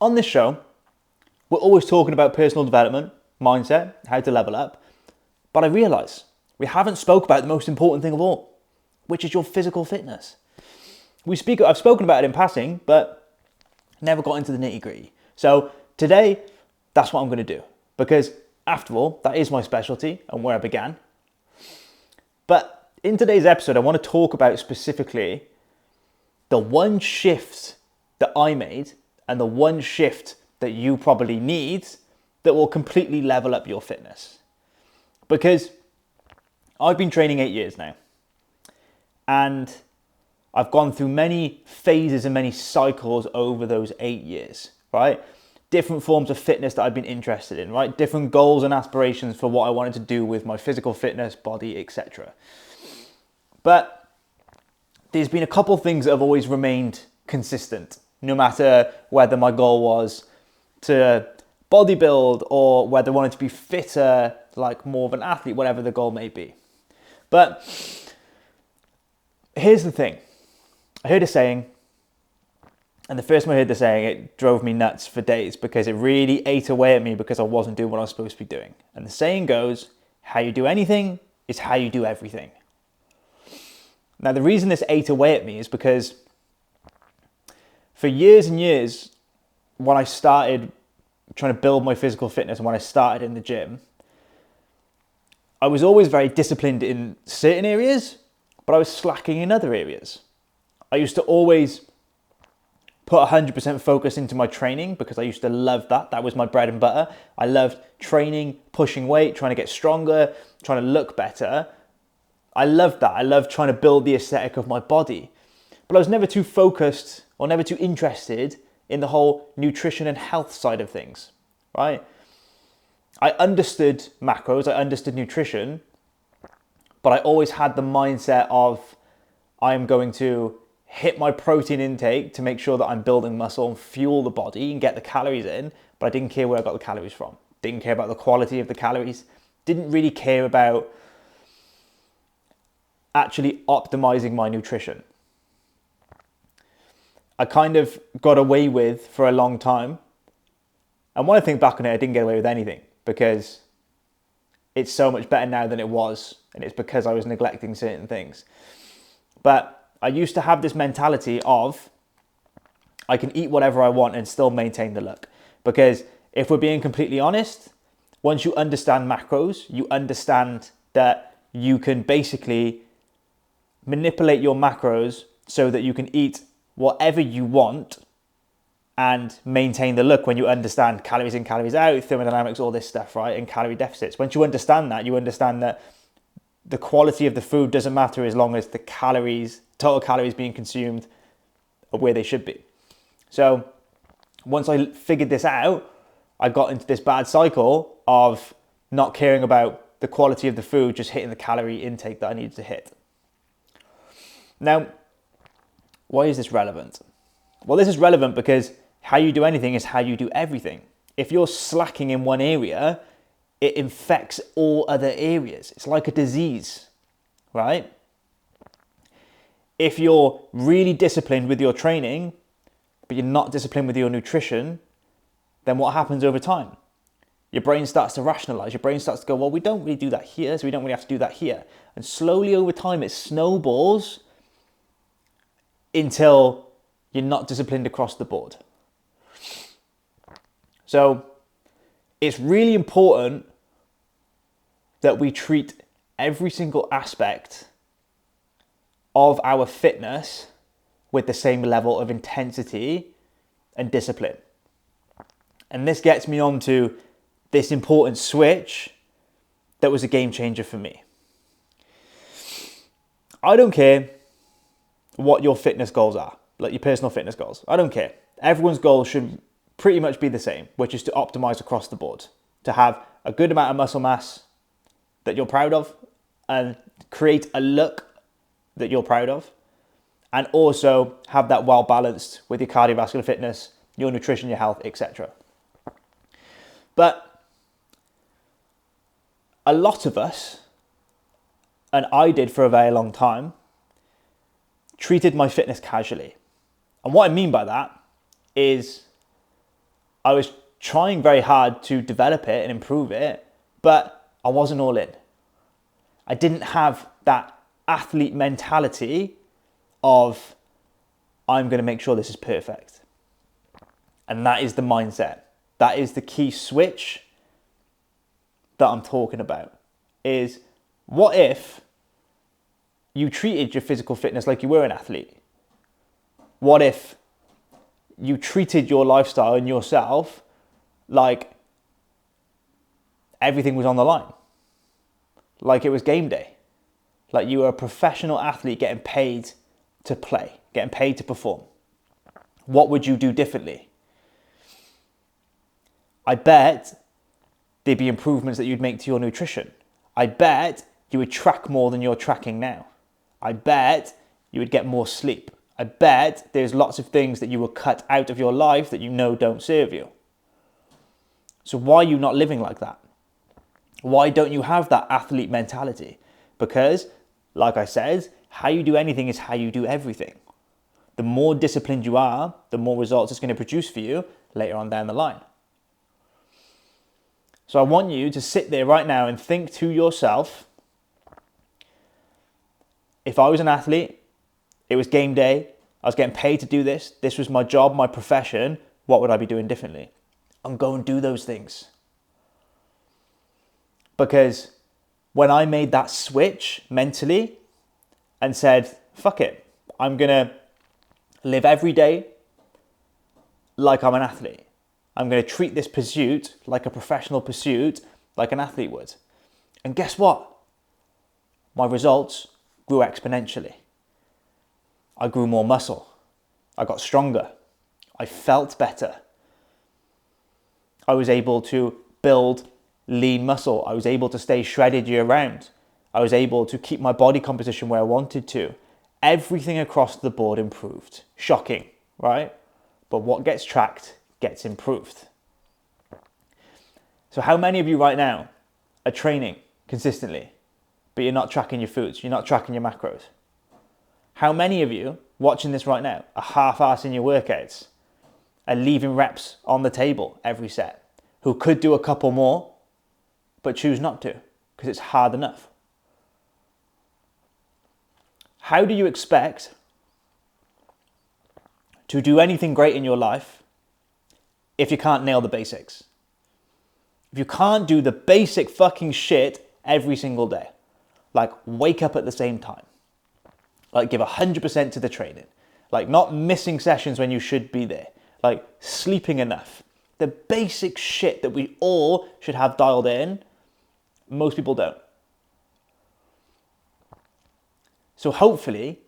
On this show, we're always talking about personal development, mindset, how to level up. But I realise we haven't spoke about the most important thing of all, which is your physical fitness. I've spoken about it in passing, but never got into the nitty-gritty. So today, that's what I'm going to do. Because after all, that is my specialty and where I began. But in today's episode, I want to talk about specifically the one shift that I made and the one shift that you probably need that will completely level up your fitness. Because I've been training 8 years now, and I've gone through many phases and many cycles over those 8 years, right? Different forms of fitness that I've been interested in, right? Different goals and aspirations for what I wanted to do with my physical fitness, body, etc. But there's been a couple of things that have always remained consistent, no matter whether my goal was to bodybuild or whether I wanted to be fitter, like more of an athlete, whatever the goal may be. But here's the thing. I heard a saying, and the first time I heard the saying, it drove me nuts for days because it really ate away at me because I wasn't doing what I was supposed to be doing. And the saying goes, how you do anything is how you do everything. Now, the reason this ate away at me is because for years and years, when I started trying to build my physical fitness and when I started in the gym, I was always very disciplined in certain areas, but I was slacking in other areas. I used to always put 100% focus into my training because I used to love that. That was my bread and butter. I loved training, pushing weight, trying to get stronger, trying to look better. I loved that. I loved trying to build the aesthetic of my body. But I was never too focused or never too interested in the whole nutrition and health side of things, right? I understood macros, I understood nutrition, but I always had the mindset of I'm going to hit my protein intake to make sure that I'm building muscle and fuel the body and get the calories in, but I didn't care where I got the calories from. Didn't care about the quality of the calories. Didn't really care about actually optimizing my nutrition. I kind of got away with for a long time. And when I think back on it, I didn't get away with anything because it's so much better now than it was. And it's because I was neglecting certain things. But I used to have this mentality of I can eat whatever I want and still maintain the look. Because if we're being completely honest, once you understand macros, you understand that you can basically manipulate your macros so that you can eat whatever you want and maintain the look when you understand calories in, calories out, thermodynamics, all this stuff, right? And calorie deficits. Once you understand that the quality of the food doesn't matter as long as the calories, total calories being consumed are where they should be. So once I figured this out, I got into this bad cycle of not caring about the quality of the food, just hitting the calorie intake that I needed to hit. Now, why is this relevant? Well, this is relevant because how you do anything is how you do everything. If you're slacking in one area, it infects all other areas. It's like a disease, right? If you're really disciplined with your training, but you're not disciplined with your nutrition, then what happens over time? Your brain starts to rationalize. Your brain starts to go, well, we don't really do that here, so we don't really have to do that here. And slowly over time, it snowballs until you're not disciplined across the board. So it's really important that we treat every single aspect of our fitness with the same level of intensity and discipline. And this gets me on to this important switch that was a game changer for me. I don't care what your fitness goals are, like your personal fitness goals. I don't care. Everyone's goals should pretty much be the same, which is to optimize across the board, to have a good amount of muscle mass that you're proud of and create a look that you're proud of, and also have that well balanced with your cardiovascular fitness, your nutrition, your health, etc. But a lot of us, and I did for a very long time, treated my fitness casually. And what I mean by that is I was trying very hard to develop it and improve it, but I wasn't all in. I didn't have that athlete mentality of, I'm going to make sure this is perfect. And that is the mindset. That is the key switch that I'm talking about. Is what if you treated your physical fitness like you were an athlete? What if you treated your lifestyle and yourself like everything was on the line? Like it was game day? Like you were a professional athlete getting paid to play, getting paid to perform? What would you do differently? I bet there'd be improvements that you'd make to your nutrition. I bet you would track more than you're tracking now. I bet you would get more sleep. I bet there's lots of things that you will cut out of your life that you know don't serve you. So why are you not living like that? Why don't you have that athlete mentality? Because, like I said, how you do anything is how you do everything. The more disciplined you are, the more results it's going to produce for you later on down the line. So I want you to sit there right now and think to yourself, if I was an athlete, it was game day, I was getting paid to do this, this was my job, my profession, what would I be doing differently? And go and do those things. Because when I made that switch mentally and said, fuck it, I'm going to live every day like I'm an athlete. I'm going to treat this pursuit like a professional pursuit, like an athlete would. And guess what? My results grew exponentially. I grew more muscle. I got stronger. I felt better. I was able to build lean muscle. I was able to stay shredded year round. I was able to keep my body composition where I wanted to. Everything across the board improved. Shocking, right? But what gets tracked gets improved. So how many of you right now are training consistently, but you're not tracking your foods, you're not tracking your macros? How many of you watching this right now are half-assing your workouts, are leaving reps on the table every set, who could do a couple more, but choose not to because it's hard enough? How do you expect to do anything great in your life if you can't nail the basics? If you can't do the basic fucking shit every single day, like wake up at the same time, like give 100% to the training, like not missing sessions when you should be there, like sleeping enough, the basic shit that we all should have dialed in, most people don't. So hopefully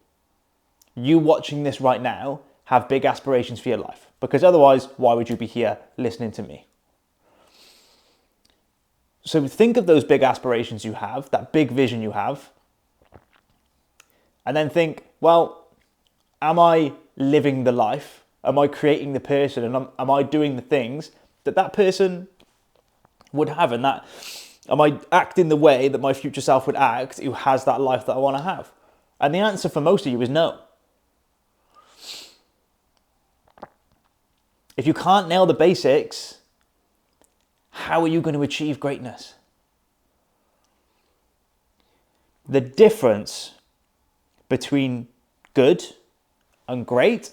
you watching this right now have big aspirations for your life, because otherwise, why would you be here listening to me? So think of those big aspirations you have, that big vision you have, and then think, well, am I living the life? Am I creating the person? And am I doing the things that that person would have? And that, am I acting the way that my future self would act who has that life that I want to have? And the answer for most of you is no. If you can't nail the basics, how are you going to achieve greatness? The difference between good and great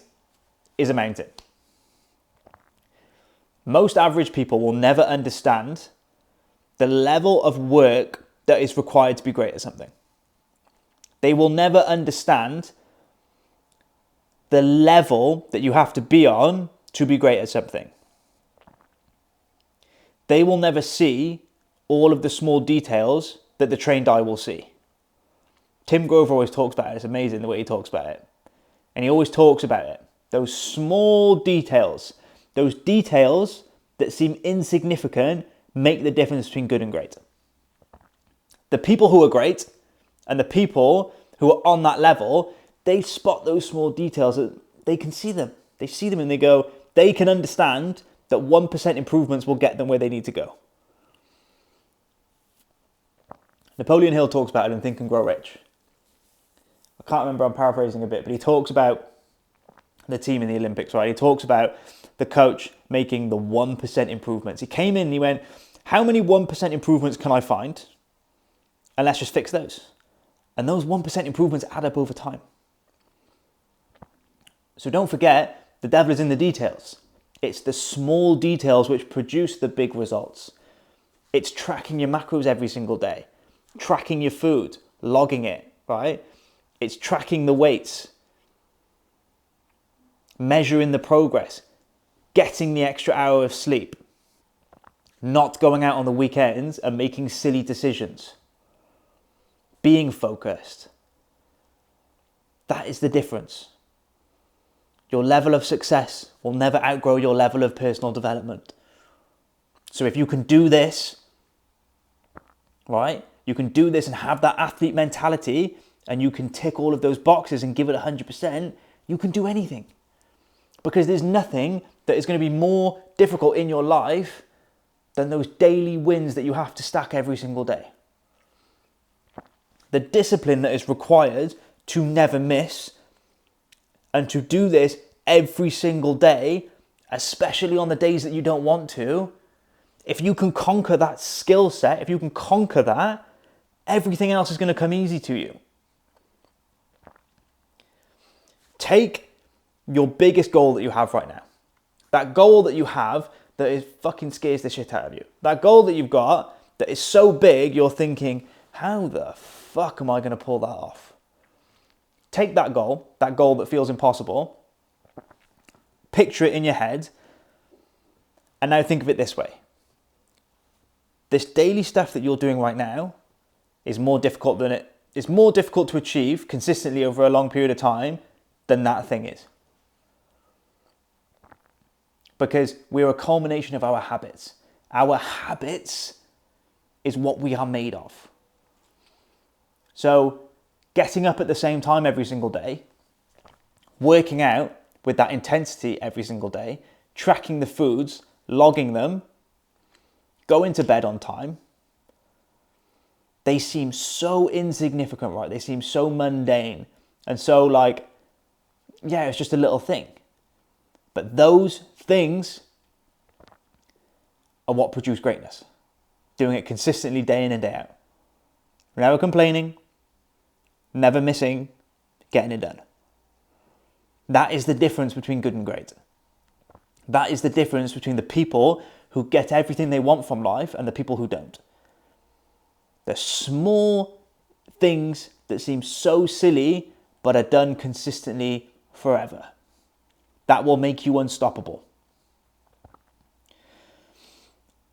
is a mountain. Most average people will never understand the level of work that is required to be great at something. They will never understand the level that you have to be on to be great at something. They will never see all of the small details that the trained eye will see. Tim Grover always talks about it. It's amazing the way he talks about it. And he always talks about it. Those small details, those details that seem insignificant, make the difference between good and great. The people who are great and the people who are on that level, they spot those small details. They can see them. They see them and they go, they can understand that 1% improvements will get them where they need to go. Napoleon Hill talks about it in Think and Grow Rich. I can't remember, I'm paraphrasing a bit, but he talks about the team in the Olympics, right? He talks about the coach making the 1% improvements. He came in and he went, how many 1% improvements can I find? And let's just fix those. And those 1% improvements add up over time. So don't forget, the devil is in the details. It's the small details which produce the big results. It's tracking your macros every single day, tracking your food, logging it, right? It's tracking the weights, measuring the progress, getting the extra hour of sleep, not going out on the weekends and making silly decisions, being focused. That is the difference. Your level of success will never outgrow your level of personal development. So if you can do this, right? You can do this and have that athlete mentality, and you can tick all of those boxes and give it 100%, you can do anything. Because there's nothing that is going to be more difficult in your life than those daily wins that you have to stack every single day. The discipline that is required to never miss and to do this every single day, especially on the days that you don't want to, if you can conquer that skill set, if you can conquer that, everything else is going to come easy to you. Take your biggest goal that you have right now. That goal that you have that is fucking scares the shit out of you. That goal that you've got that is so big, you're thinking, how the fuck am I going to pull that off? Take that goal that feels impossible, picture it in your head, and now think of it this way. This daily stuff that you're doing right now is more difficult to achieve consistently over a long period of time than that thing is. Because we're a culmination of our habits. Our habits is what we are made of. So getting up at the same time every single day, working out with that intensity every single day, tracking the foods, logging them, going to bed on time, they seem so insignificant, right? They seem so mundane and so it's just a little thing. But those things are what produce greatness. Doing it consistently day in and day out. Never complaining, never missing, getting it done. That is the difference between good and great. That is the difference between the people who get everything they want from life and the people who don't. The small things that seem so silly but are done consistently forever. That will make you unstoppable.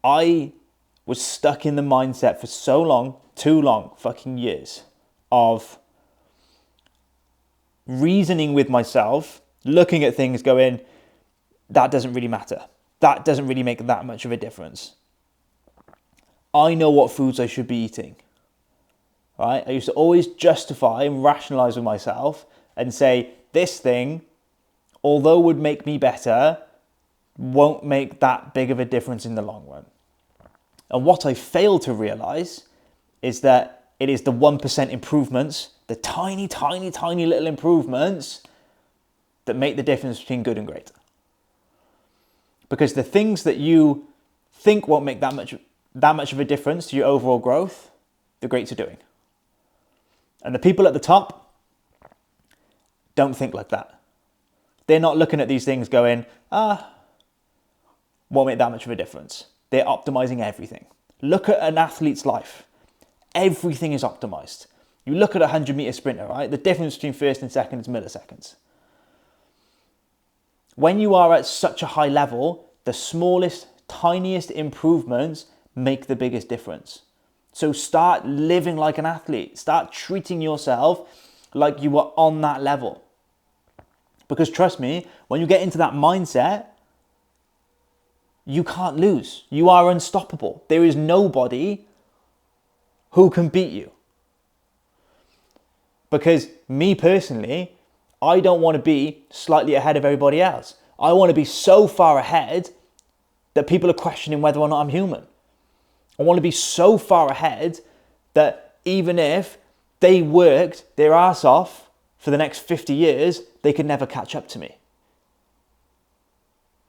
I was stuck in the mindset for so long, too long, fucking years, of reasoning with myself, looking at things going, that doesn't really matter. That doesn't really make that much of a difference. I know what foods I should be eating. Right? I used to always justify and rationalize with myself and say, this thing, although would make me better, won't make that big of a difference in the long run. And what I failed to realize is that it is the 1% improvements, the tiny, tiny, tiny little improvements that make the difference between good and great. Because the things that you think won't make that much of a difference to your overall growth, the greats are doing. And the people at the top don't think like that. They're not looking at these things going, won't make that much of a difference. They're optimizing everything. Look at an athlete's life. Everything is optimized. You look at a 100-meter sprinter, right? The difference between first and second is milliseconds. When you are at such a high level, the smallest, tiniest improvements make the biggest difference. So start living like an athlete. Start treating yourself like you are on that level. Because trust me, when you get into that mindset, you can't lose. You are unstoppable. There is nobody who can beat you. Because me personally, I don't want to be slightly ahead of everybody else. I want to be so far ahead that people are questioning whether or not I'm human. I want to be so far ahead that even if they worked their ass off for the next 50 years, they could never catch up to me.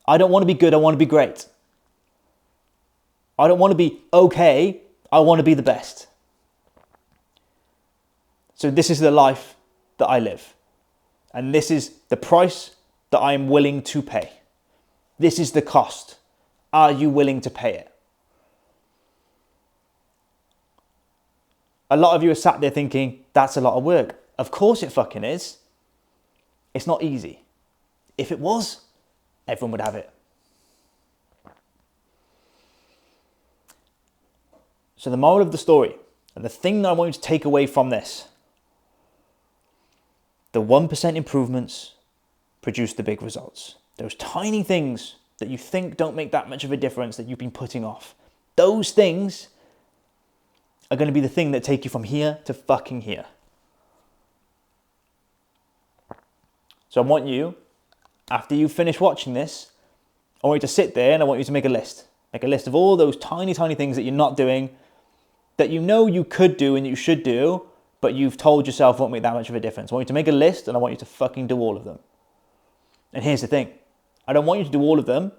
I don't want to be good, I want to be great. I don't want to be okay, I want to be the best. So this is the life that I live. And this is the price that I am willing to pay. This is the cost. Are you willing to pay it? A lot of you are sat there thinking, that's a lot of work. Of course it fucking is. It's not easy. If it was, everyone would have it. So the moral of the story, and the thing that I want you to take away from this, the 1% improvements produce the big results. Those tiny things that you think don't make that much of a difference that you've been putting off, those things are going to be the thing that take you from here to fucking here. So I want you, after you finish watching this, I want you to sit there and I want you to make a list. Make a list of all those tiny, tiny things that you're not doing, that you know you could do and you should do, but you've told yourself won't make that much of a difference. I want you to make a list and I want you to fucking do all of them. And here's the thing. I don't want you to do all of them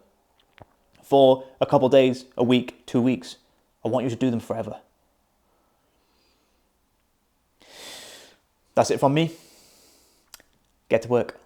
for a couple of days, a week, 2 weeks. I want you to do them forever. That's it from me. Get to work.